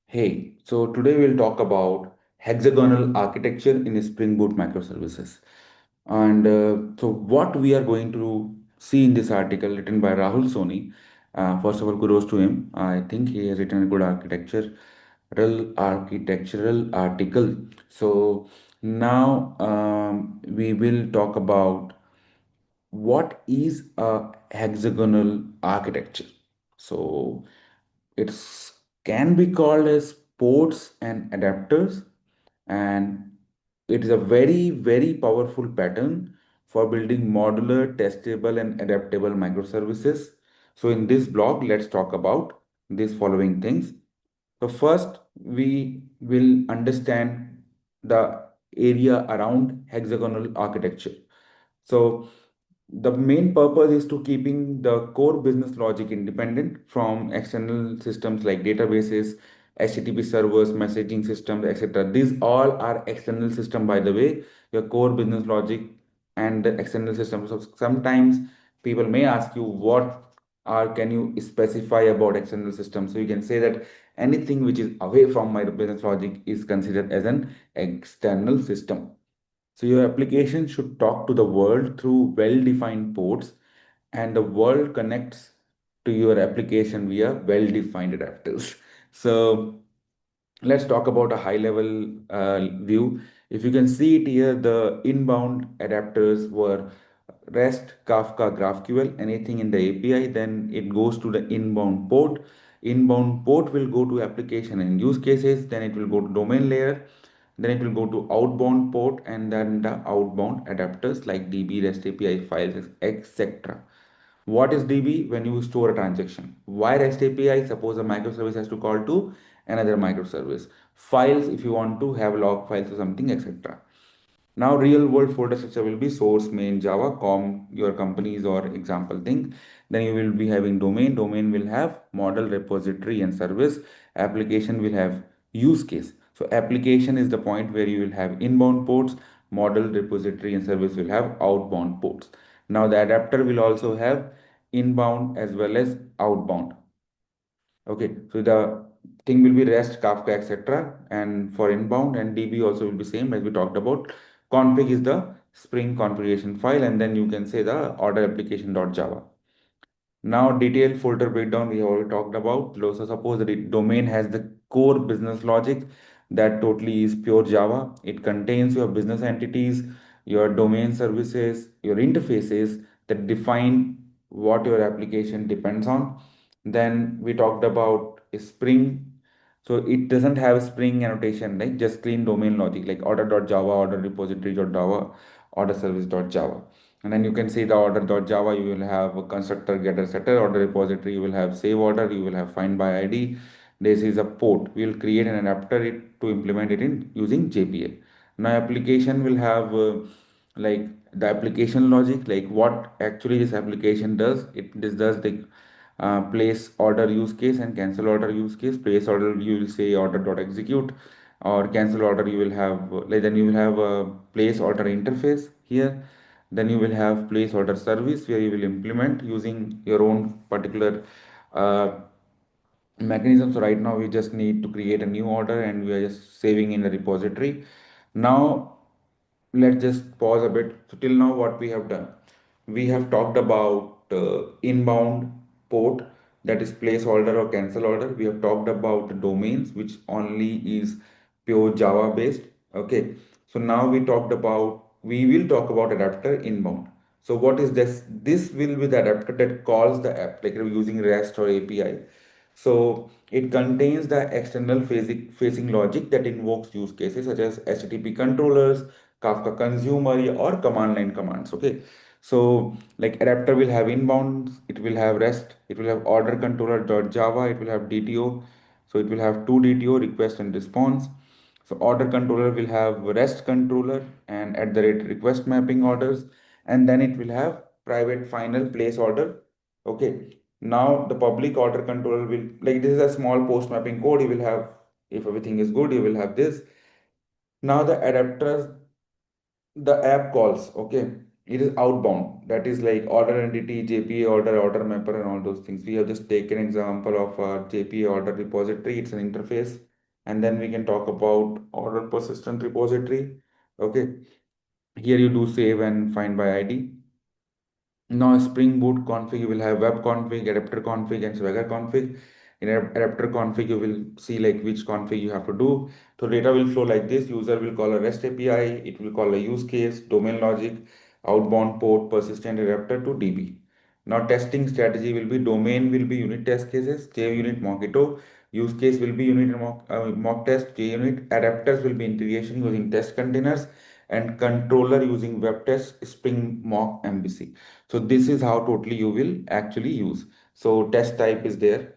Hey, so today we'll talk about hexagonal architecture in Spring Boot microservices. And what we are going to see in this article written by Rahul Soni. First of all, kudos to him. I think he has written a good architectural article. So now we will talk about what is a hexagonal architecture. So it's can be called as ports and adapters, and it is a very powerful pattern for building modular, testable, and adaptable microservices. So in this blog, let's talk about these following things. So first, we will understand the area around hexagonal architecture. So the main purpose is to keeping the core business logic independent from external systems like databases, HTTP servers, messaging systems, etc. These all are external system, by the way, your core business logic and the external systems. So sometimes people may ask you what are can you specify about external systems. So you can say that anything which is away from my business logic is considered as an external system. So your application should talk to the world through well-defined ports, and the world connects to your application via well-defined adapters. So let's talk about a high-level view. If you can see it here, the inbound adapters were REST, Kafka, GraphQL, anything in the API, then it goes to the inbound port. Inbound port will go to application and use cases, then it will go to domain layer, then it will go to outbound port, and then the outbound adapters like DB, REST API files, etc. What is DB? When you store a transaction. Why REST API? Suppose a microservice has to call to another microservice. Files, if you want to have log files or something, etc. Now, real world folder structure will be source, main, Java, com, your companies or example thing. Then you will be having domain. Domain will have model, repository, and service. Application will have use case. So, application is the point where you will have inbound ports, model, repository, and service will have outbound ports. Now, the adapter will also have inbound as well as outbound. Okay, so the thing will be REST, Kafka, etc. And for inbound and DB also will be same as we talked about. Config is the Spring configuration file, and then you can say the order application.java. Now, detailed folder breakdown we have already talked about. So suppose the domain has the core business logic that totally is pure Java. It contains your business entities, your domain services, your interfaces that define what your application depends on. Then we talked about Spring. So it doesn't have Spring annotation, like just clean domain logic like order.java, order repository.java, order service.java. And then you can see the order.java, you will have a constructor, getter, setter, order repository, you will have save order, you will have find by ID. This is a port. We will create an adapter to implement it in using JPA. Now application will have like the application logic, like what actually this application does. This does the place order use case and cancel order use case. Place order you will say order.execute, or cancel order you will have like then you will have a place order interface here. Then you will have place order service where you will implement using your own particular uh, mechanism. So right now we just need to create a new order and we are just saving in the repository. Now let's just pause a bit. So till now what we have done, we have talked about inbound port, that is place order or cancel order. We have talked about the domains, which only is pure Java based. Okay, so now we will talk about adapter inbound. So what is this? This will be the adapter that calls the app, like using REST or API. So it contains the external facing logic that invokes use cases such as HTTP controllers, Kafka consumer, or command line commands. Okay. So like adapter will have inbound, it will have REST, it will have order controller.java, it will have DTO. So it will have two DTO, request and response. So order controller will have REST controller and at the rate request mapping orders, and then it will have private final place order. Okay. Now the public order controller will, like this is a small post mapping code. You will have, if everything is good, you will have this. Now the adapters, the app calls, okay, it is outbound. That is like order entity, JPA order, order mapper, and all those things. We have just taken example of our JPA order repository. It's an interface. And then we can talk about order persistent repository. Okay, here you do save and find by ID. Now, Spring Boot config, you will have web config, adapter config, and swagger config. In adapter config, you will see like which config you have to do. So data will flow like this. User will call a REST API. It will call a use case, domain logic, outbound port, persistent adapter to DB. Now, testing strategy will be domain will be unit test cases, JUnit Mockito. Use case will be unit mock test, JUnit. Adapters will be integration using test containers, and controller using web test, Spring Mock MVC. So this is how totally you will actually use. So test type is there.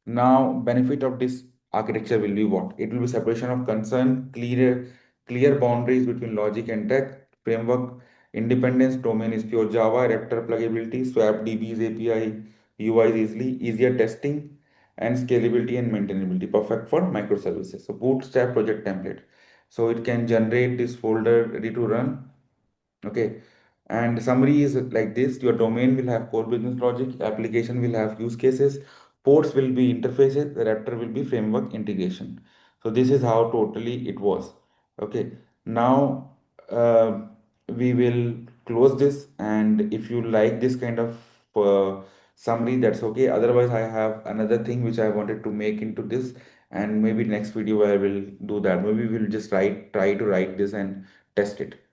Now benefit of this architecture will be what? It will be separation of concern, clear boundaries between logic and tech, framework independence, domain is pure Java, adapter pluggability, swap DB's API, UI is easier testing, and scalability and maintainability, perfect for microservices. So bootstrap project template. So it can generate this folder ready to run. Okay. And summary is like this. Your domain will have core business logic, application will have use cases, ports will be interfaces, the adapter will be framework integration. So this is how totally it was. Okay. Now uh, we will close this, and if you like this kind of summary, that's okay. Otherwise, I have another thing which I wanted to make into this, and maybe next video I will do that. Maybe we'll just try to write this and test it.